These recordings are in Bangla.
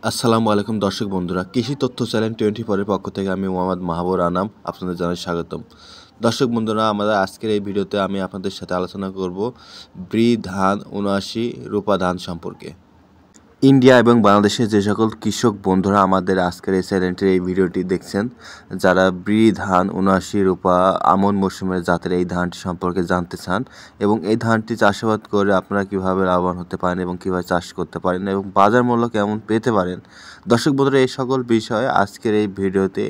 আসসালামু আলাইকুম দর্শক বন্ধুরা, কৃষি তথ্য চ্যানেল 24 এর পক্ষ থেকে আমি মোহাম্মদ মাহবুর আনাম আপনাদের জানাই স্বাগতম। দর্শক বন্ধুরা, আমাদের আজকের এই ভিডিওতে আমি আপনাদের সাথে আলোচনা করব ব্রি ধান ৭৯ রূপা ধান সম্পর্কে। ইন্ডিয়া এবং বাংলাদেশের যে সকল কৃষক বন্ধুরা আমাদের আজকের এই চ্যানেলটির এই ভিডিওটি দেখছেন, যারা ব্রি ধান ৭৯ রূপা আমন মৌসুমের জাতের এই ধানটি সম্পর্কে জানতে চান এবং এই ধানটি চাষাবাদ করে আপনারা কীভাবে লাভবান হতে পারেন এবং কীভাবে চাষ করতে পারেন এবং বাজার মূল্য কেমন পেতে পারেন, দর্শক বন্ধুরা এই সকল বিষয়ে আজকের এই ভিডিওতে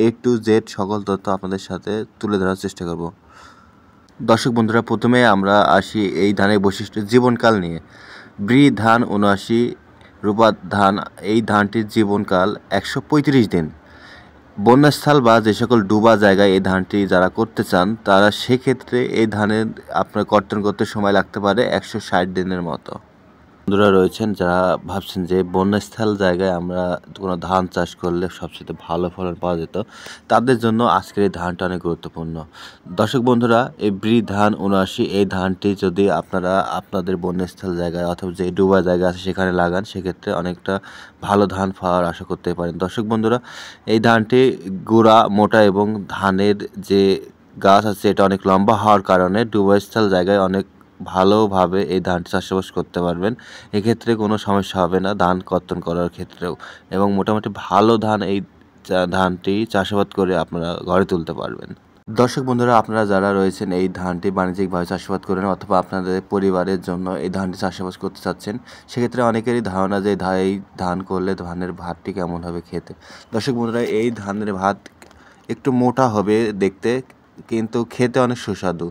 A to Z সকল তথ্য আপনাদের সাথে তুলে ধরার চেষ্টা করব। দর্শক বন্ধুরা, প্রথমে আমরা আসি এই ধানের বৈশিষ্ট্য জীবনকাল নিয়ে। ব্রি ধান ৭৯ রূপা ধান, এই ধানটির জীবনকাল ১৩৫ দিন। বন্যাস্থল বা যে সকল ডুবা জায়গায় এই ধানটি যারা করতে চান তারা সেক্ষেত্রে এই ধানের আপনার কর্তন করতে সময় লাগতে পারে ১৬০ দিনের মতো। বন্ধুরা রয়েছেন যারা ভাবছেন যে বন্যাস্থল জায়গায় আমরা কোনো ধান চাষ করলে সবচেয়ে ভালো ফলন পাওয়া যেত, তাদের জন্য আজকের এই ধানটা অনেক গুরুত্বপূর্ণ। দর্শক বন্ধুরা, এই ব্রি ধান ৭৯ এই ধানটি যদি আপনারা আপনাদের বন্যাস্থল জায়গায় অথবা যে ডুবা জায়গা আছে সেখানে লাগান, সেক্ষেত্রে অনেকটা ভালো ধান পাওয়ার আশা করতে পারেন। দর্শক বন্ধুরা, এই ধানটি গোড়া মোটা এবং ধানের যে গাছ আছে এটা অনেক লম্বা হওয়ার কারণে ডুবাস্থল জায়গায় অনেক ভালোভাবে এই ধানটি চাষাবাদ করতে পারবেন। এক্ষেত্রে কোনো সমস্যা হবে না ধান কর্তন করার ক্ষেত্রেও, এবং মোটামুটি ভালো ধান এই ধানটি চাষাবাদ করে আপনারা ঘরে তুলতে পারবেন। দর্শক বন্ধুরা, আপনারা যারা রয়েছেন এই ধানটি বাণিজ্যিকভাবে চাষাবাদ করেন অথবা আপনাদের পরিবারের জন্য এই ধানটি চাষাবাদ করতে চাচ্ছেন, সেক্ষেত্রে অনেকেরই ধারণা যে এই ধান করলে ধানের ভাতটি কেমন হবে খেতে। দর্শক বন্ধুরা, এই ধানের ভাত একটু মোটা হবে দেখতে, কিন্তু খেতে অনেক সুস্বাদু।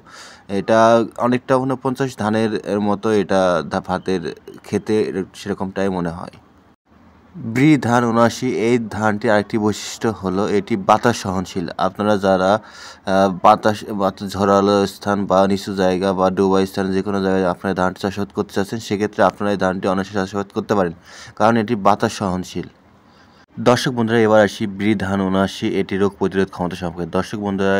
এটা অনেকটা ৪৯ ধানের মতো, এটা ভাতের খেতে সেরকমটাই মনে হয়। ব্রি ধান ৭৯ এই ধানটির আরেকটি বৈশিষ্ট্য হলো এটি বাতাস সহনশীল। আপনারা যারা বাতাস ঝরালো স্থান বা নিচু জায়গা বা ডুবা স্থান যে কোনো জায়গায় আপনারা ধানটি চাষাবাদ করতে চাচ্ছেন, সেক্ষেত্রে আপনারা এই ধানটি অনায়াসে চাষাবাদ করতে পারেন, কারণ এটি বাতাস সহনশীল। দর্শক বন্ধুরা, এবার আসি ব্রি ধান ৭৯ এটি রোগ প্রতিরোধ ক্ষমতা সম্পর্কে। দর্শক বন্ধুরা,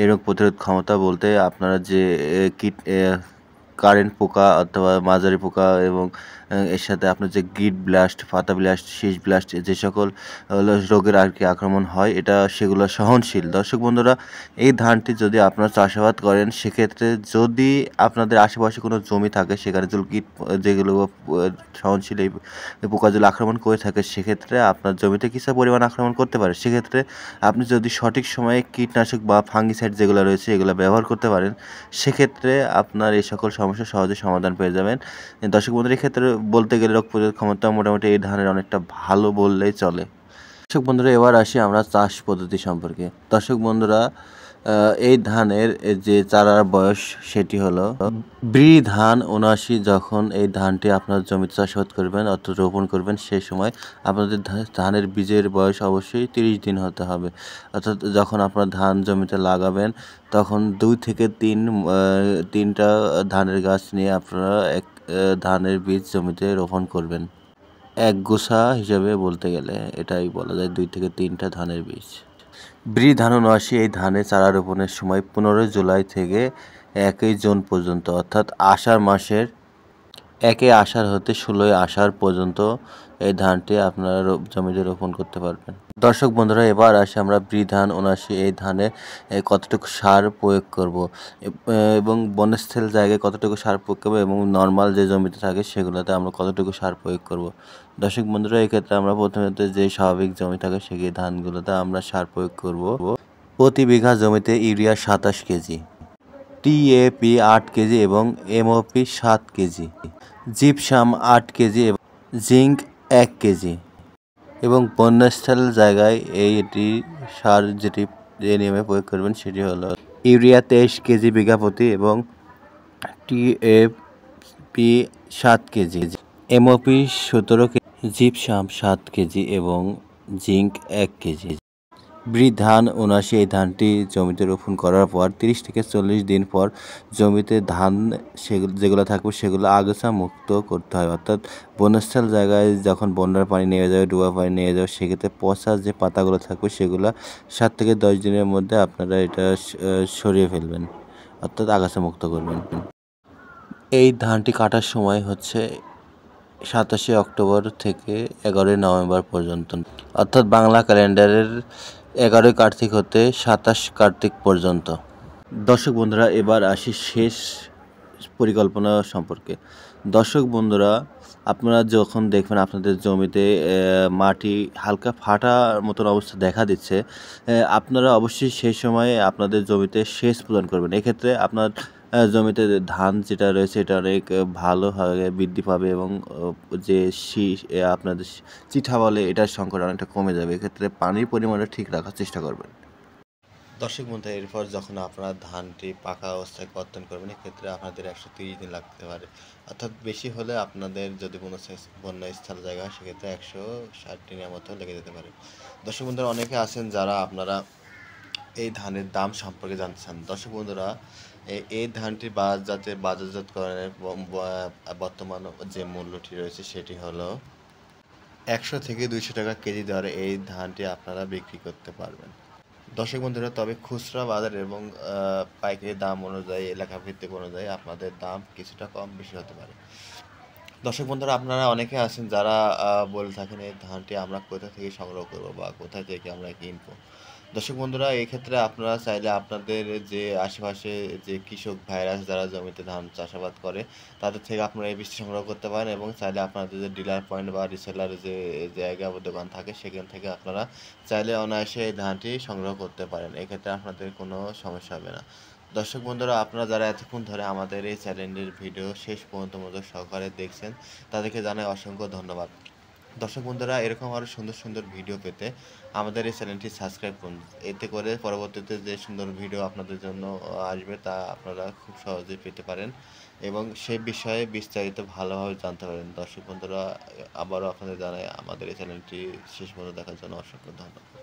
এই রোগ প্রতিরোধ ক্ষমতা বলতে আপনারা যে কীট কারেন্ট পোকা অথবা মাঝারি পোকা এবং এর সাথে আপনার যে গিট ব্লাস্ট, পাতা ব্লাস্ট, শীষ ব্লাস্ট যে সকল রোগের আর কি আক্রমণ হয়, এটা সেগুলো সহনশীল। দর্শক বন্ধুরা, এই ধানটি যদি আপনারা চাষাবাদ করেন, সেক্ষেত্রে যদি আপনাদের আশেপাশে কোনো জমি থাকে সেখানে যদি কীট যেগুলো সহনশীল এই পোকাগুলো আক্রমণ করে থাকে, সেক্ষেত্রে আপনার জমিতে কিছু পরিমাণ আক্রমণ করতে পারে। সেক্ষেত্রে আপনি যদি সঠিক সময়ে কীটনাশক বা ফাঙ্গিসাইড যেগুলো রয়েছে এগুলো ব্যবহার করতে পারেন, সেক্ষেত্রে আপনার এই সকল সমস্যা সহজে সমাধান পেয়ে যাবেন। দর্শক বন্ধুরা, এক্ষেত্রে বলতে গেলে রোগ প্রতিরোধ ক্ষমতা মোটামুটি এই ধানের অনেকটা ভালো বললেই চলে। দর্শক বন্ধুরা, এবার আসি আমরা চাষ পদ্ধতি সম্পর্কে। দর্শক বন্ধুরা, এই ধানের যে চারার বয়স সেটি হলো ব্রি ধান ৭৯। যখন এই ধানটি আপনার জমিতে চাষাবাদ করবেন অর্থাৎ রোপণ করবেন, সেই সময় আপনাদের ধানের বীজের বয়স অবশ্যই ৩০ দিন হতে হবে। অর্থাৎ যখন আপনার ধান জমিতে লাগাবেন তখন ২ থেকে ৩টা ধানের গাছ নিয়ে আপনারা ধানের বীজ জমিতে রোপণ করবেন। এক গোছা হিসাবে বলতে গেলে এটাই বলা যায়, ২ থেকে ৩টা ধানের বীজ। ব্রি ধান ৭৯ এই ধানের চারা রোপণের সময় ১৫ জুলাই থেকে ১ জুন পর্যন্ত, অর্থাৎ আষাঢ় মাসের ১ আষাঢ় হতে ১৬ আষাঢ় পর্যন্ত এই ধানটি আপনারা জমিতে রোপণ করতে পারবেন। দর্শক বন্ধুরা, এবার আসি আমরা ব্রি ধান ৭৯ এই ধানে কতটুকু সার প্রয়োগ করব এবং বনস্থল জায়গায় কতটুকু সার প্রয়োগ করব এবং নর্মাল যে জমিতে থাকে সেগুলোতে আমরা কতটুকু সার প্রয়োগ করব। দর্শক বন্ধুরা, এক্ষেত্রে আমরা প্রথমত যে স্বাভাবিক জমি থাকে সেই ধানগুলোতে আমরা সার প্রয়োগ করব। প্রতি বিঘা জমিতে ইউরিয়া ২৭ কেজি, টিএপি ৮ কেজি এবং এমওপি ৭ কেজি, জিপসাম ৮ কেজি এবং জিঙ্ক ১ কেজি এবং বন্যাস্থল জায়গায় এটি সার যেটি যে নিয়মে প্রয়োগ করবেন সেটি হলো ইউরিয়া ২৩ কেজি বিঘা প্রতি এবং TAP ৭ KG, MOP ১৭ KG, gypsum ৭ KG এবং জিঙ্ক ১ কেজি। ব্রি ধান ৭৯ এই ধানটি জমিতে রোপণ করার পর ৩০ থেকে ৪০ দিন পর জমিতে ধান যেগুলো থাকবে সেগুলো আগাছা মুক্ত করতে হয়। অর্থাৎ বনস্থল জায়গায় যখন বন্যার পানি নেমে যাবে, ডুবা পানি নেমে যাবে, সেক্ষেত্রে পচা যে পাতাগুলো থাকবে সেগুলো ৭ থেকে ১০ দিনের মধ্যে আপনারা এটা সরিয়ে ফেলবেন, অর্থাৎ আগাছা মুক্ত করবেন। এই ধানটি কাটার সময় হচ্ছে 27 অক্টোবর থেকে 11 নভেম্বর পর্যন্ত, অর্থাৎ বাংলা ক্যালেন্ডারের 11 কার্তিক হতে 27 কার্তিক পর্যন্ত। দর্শক বন্ধুরা, এবার আসি শেষ পরিকল্পনা সম্পর্কে। দর্শক বন্ধুরা, আপনারা যখন দেখবেন আপনাদের জমিতে মাটি হালকা ফাটার মতন অবস্থা দেখা দিচ্ছে, আপনারা অবশ্যই সেই সময়ে আপনাদের জমিতে সেচ প্রদান করবেন। এক্ষেত্রে আপনার জমিতে ধান যেটা রয়েছে এটা অনেক ভালোভাবে বৃদ্ধি পাবে এবং যে আপনাদের চিঠা বলে এটার সংকট অনেকটা কমে যাবে। এক্ষেত্রে পানির পরিমাণটা ঠিক রাখার চেষ্টা করবেন। দর্শক বন্ধু, এরপর যখন আপনারা ধানটি পাকা অবস্থায় কর্তন করবেন, এক্ষেত্রে আপনাদের 130 দিন লাগতে পারে, অর্থাৎ বেশি হলে আপনাদের যদি বন্যস্থল জায়গা হয় সেক্ষেত্রে 160 দিনের মতো লেগে যেতে পারে। দর্শক বন্ধুরা, অনেকে আছেন যারা আপনারা এই ধানের দাম সম্পর্কে জানতে চান। দর্শক বন্ধুরা, এই ধানটি বাজারজাতকরণের বর্তমান যে মূল্যটি রয়েছে সেটি হলো 100 থেকে 200 টাকা কেজি দরে এই ধানটি আপনারা বিক্রি করতে পারবেন। দর্শক বন্ধুরা, তবে খুচরা বাজার এবং পাইকারি দাম অনুযায়ী, এলাকা ভিত্তিক অনুযায়ী আপনাদের দাম কিছুটা কম বেশি হতে পারে। দর্শক বন্ধুরা, আপনারা অনেকে আছেন যারা বলে থাকেন এই ধানটি আমরা কোথা থেকে সংগ্রহ করব বা কোথা থেকে আমরা কিনবো। দর্শক বন্ধুরা, এই ক্ষেত্রে আপনারা চাইলে আপনাদের যে আশেপাশে যে কৃষক ভাইরা যারা জমিতে ধান চাষাবাদ করে তাদের থেকে আপনারা এই বীজটি সংগ্রহ করতে পারেন, এবং চাইলে আপনাদের যে ডিলার পয়েন্ট বা রিসেলার যে জায়গা বা দোকান থাকে সেখান থেকে আপনারা চাইলে অনায়াসে এই ধানটি সংগ্রহ করতে পারেন। এক্ষেত্রে আপনাদের কোনো সমস্যা হবে না। দর্শক বন্ধুরা, আপনারা যারা এতক্ষণ ধরে আমাদের এই চ্যানেলের ভিডিও শেষ পর্যন্ত মনোযোগ সহকারে দেখছেন তাদেরকে জানাই অসংখ্য ধন্যবাদ। দর্শক বন্ধুরা, এরকম আরও সুন্দর সুন্দর ভিডিও পেতে আমাদের এই চ্যানেলটি সাবস্ক্রাইব করুন। এতে করে পরবর্তীতে যে সুন্দর ভিডিও আপনাদের জন্য আসবে তা আপনারা খুব সহজেই পেতে পারেন এবং সেই বিষয়ে বিস্তারিত ভালোভাবে জানতে পারেন। দর্শক বন্ধুরা, আবারও আপনাদের জানাই আমাদের এই চ্যানেলটি শেষ পর্যন্ত দেখার জন্য অসংখ্য ধন্যবাদ।